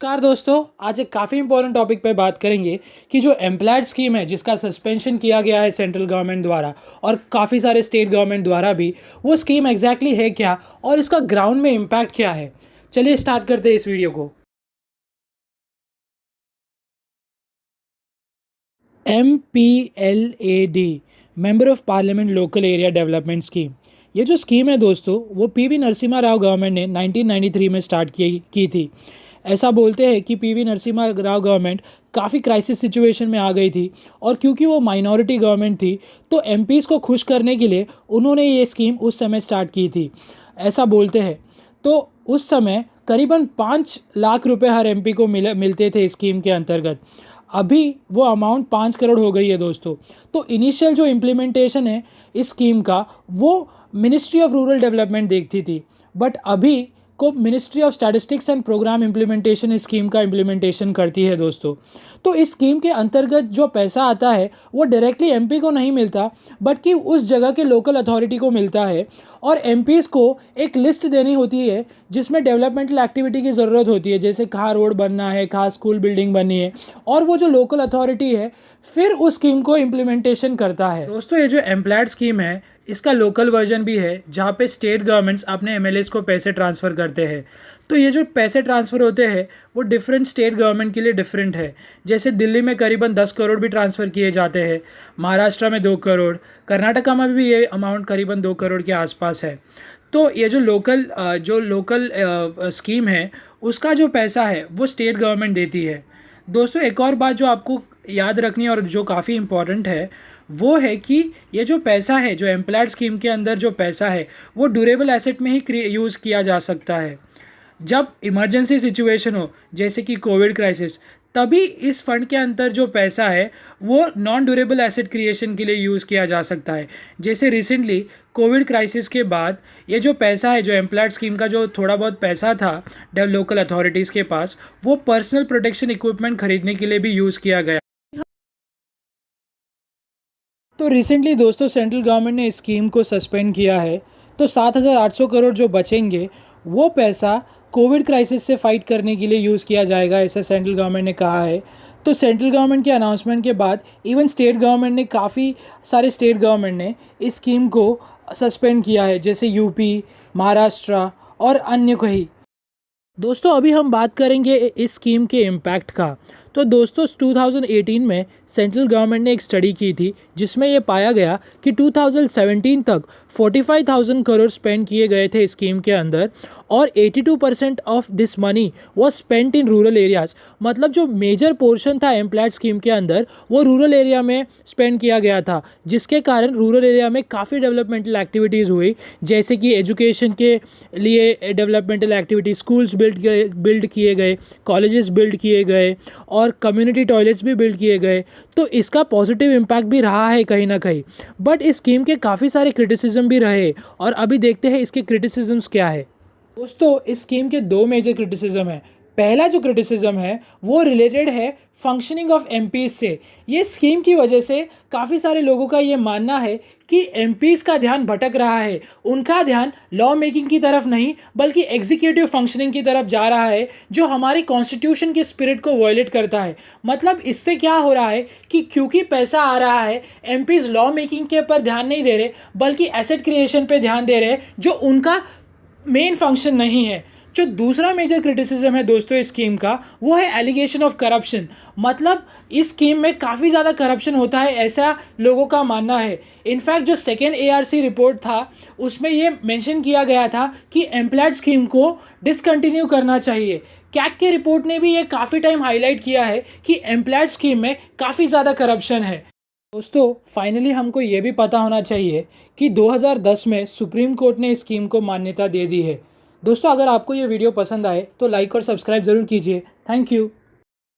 नमस्कार दोस्तों, आज एक काफ़ी इंपॉर्टेंट टॉपिक पे बात करेंगे कि जो एम्प्लॉयड स्कीम है जिसका सस्पेंशन किया गया है सेंट्रल गवर्नमेंट द्वारा और काफ़ी सारे स्टेट गवर्नमेंट द्वारा भी, वो स्कीम एग्जैक्टली है क्या और इसका ग्राउंड में इम्पैक्ट क्या है। चलिए स्टार्ट करते हैं इस वीडियो को। MPLAD, member of parliament local area development scheme. ये जो स्कीम है दोस्तों, वो PV नरसिम्हा राव गवर्नमेंट ने 1993 में स्टार्ट की थी। ऐसा बोलते हैं कि PV नरसिम्हा राव गवर्नमेंट काफ़ी क्राइसिस सिचुएशन में आ गई थी और क्योंकि वो माइनॉरिटी गवर्नमेंट थी तो MPs को खुश करने के लिए उन्होंने ये स्कीम उस समय स्टार्ट की थी, ऐसा बोलते हैं। तो उस समय करीबन 5 लाख रुपए हर MP को मिलते थे इस स्कीम के अंतर्गत। अभी वो अमाउंट 5 करोड़ हो गई है दोस्तों। तो इनिशियल जो इम्प्लीमेंटेशन है इस स्कीम का, वो मिनिस्ट्री ऑफ रूरल डेवलपमेंट देखती थी, बट अभी को ministry of statistics and programme implementation इस स्कीम का इम्प्लीमेंटेशन करती है दोस्तों। तो इस स्कीम के अंतर्गत जो पैसा आता है वो डायरेक्टली MP को नहीं मिलता, बट कि उस जगह के लोकल अथॉरिटी को मिलता है और MPs को एक लिस्ट देनी होती है जिसमें डेवलपमेंटल एक्टिविटी की ज़रूरत होती है, जैसे कहाँ रोड बनना है, कहाँ स्कूल बिल्डिंग बननी है, और वो जो लोकल अथॉरिटी है फिर उस स्कीम को इम्प्लीमेंटेशन करता है। दोस्तों, ये जो एम्प्लॉयड स्कीम है इसका लोकल वर्जन भी है जहाँ पे स्टेट गवर्नमेंट्स अपने MLAs को पैसे ट्रांसफ़र करते हैं। तो ये जो पैसे ट्रांसफ़र होते हैं वो डिफरेंट स्टेट गवर्नमेंट के लिए डिफरेंट है। जैसे दिल्ली में करीबन 10 करोड़ भी ट्रांसफ़र किए जाते हैं, महाराष्ट्र में 2 करोड़, कर्नाटका में भी ये अमाउंट करीबन 2 करोड़ के आसपास है। तो ये जो लोकल स्कीम है उसका जो पैसा है वो स्टेट गवर्नमेंट देती है। दोस्तों, एक और बात जो आपको याद रखनी है और जो काफ़ी इम्पॉर्टेंट है वो है कि ये जो पैसा है, जो एम्प्लॉयड स्कीम के अंदर जो पैसा है वो ड्यूरेबल एसेट में ही यूज़ किया जा सकता है। जब इमरजेंसी सिचुएशन हो जैसे कि कोविड क्राइसिस, तभी इस फंड के अंदर जो पैसा है वो नॉन ड्यूरेबल एसेट क्रिएशन के लिए यूज़ किया जा सकता है। जैसे रिसेंटली कोविड क्राइसिस के बाद ये जो पैसा है, जो एम्प्लॉयड स्कीम का जो थोड़ा बहुत पैसा था लोकल अथॉरिटीज़ के पास, वो पर्सनल प्रोटेक्शन इक्विपमेंट खरीदने के लिए भी यूज़ किया गया। तो रिसेंटली दोस्तों सेंट्रल गवर्नमेंट ने इस स्कीम को सस्पेंड किया है। तो 7,800 करोड़ जो बचेंगे वो पैसा कोविड क्राइसिस से फाइट करने के लिए यूज़ किया जाएगा, ऐसा सेंट्रल गवर्नमेंट ने कहा है। तो सेंट्रल गवर्नमेंट के अनाउंसमेंट के बाद इवन स्टेट गवर्नमेंट ने, काफ़ी सारे स्टेट गवर्नमेंट ने इस स्कीम को सस्पेंड किया है, जैसे UP, महाराष्ट्र और अन्य कई। दोस्तों, अभी हम बात करेंगे इस स्कीम के इम्पैक्ट का। तो दोस्तों 2018 में सेंट्रल गवर्नमेंट ने एक स्टडी की थी जिसमें ये पाया गया कि 2017 तक 45,000 करोड़ स्पेंड किए गए थे इस स्कीम के अंदर और 82% of this money was spent in rural areas. मतलब जो मेजर पोर्शन था एम्प्लॉयड स्कीम के अंदर वो रूरल एरिया में स्पेंड किया गया था, जिसके कारण रूरल एरिया में काफ़ी डेवलपमेंटल एक्टिविटीज़ हुई, जैसे कि एजुकेशन के लिए डेवलपमेंटल एक्टिविटीज़, स्कूल्स बिल्ड किए गए, कॉलेजेस बिल्ड किए गए और कम्युनिटी टॉयलेट्स भी बिल्ड किए गए। तो इसका पॉजिटिव इम्पैक्ट भी रहा है कहीं ना कहीं, बट इस स्कीम के काफ़ी सारे क्रिटिसिज्म भी रहे और अभी देखते हैं इसके क्रिटिसिज्म्स क्या है। दोस्तों, इस स्कीम के 2 मेजर क्रिटिसिज्म है। पहला जो क्रिटिसिज्म है वो रिलेटेड है फंक्शनिंग ऑफ MPs से। ये स्कीम की वजह से काफ़ी सारे लोगों का ये मानना है कि MPs का ध्यान भटक रहा है, उनका ध्यान लॉ मेकिंग की तरफ नहीं बल्कि एग्जीक्यूटिव फंक्शनिंग की तरफ जा रहा है, जो हमारी कॉन्स्टिट्यूशन के स्पिरिट को वायलेट करता है। मतलब इससे क्या हो रहा है कि क्योंकि पैसा आ रहा है, MPs लॉ मेकिंग के ऊपर ध्यान नहीं दे रहे बल्कि एसेट क्रिएशन पे ध्यान दे रहे, जो उनका मेन फंक्शन नहीं है। जो दूसरा मेजर क्रिटिसिज्म है दोस्तों इस स्कीम का, वो है एलिगेशन ऑफ करप्शन। मतलब इस स्कीम में काफ़ी ज़्यादा करप्शन होता है, ऐसा लोगों का मानना है। इनफैक्ट जो सेकेंड ARC रिपोर्ट था उसमें ये मेंशन किया गया था कि एम्प्लॉयड स्कीम को डिसकंटिन्यू करना चाहिए। कैग के रिपोर्ट ने भी ये काफ़ी टाइम हाईलाइट किया है कि एम्प्लॉयड स्कीम में काफ़ी ज़्यादा करप्शन है। दोस्तों, फाइनली हमको ये भी पता होना चाहिए कि 2010 में सुप्रीम कोर्ट ने इस स्कीम को मान्यता दे दी है। दोस्तों, अगर आपको ये वीडियो पसंद आए तो लाइक और सब्सक्राइब ज़रूर कीजिए। Thank you.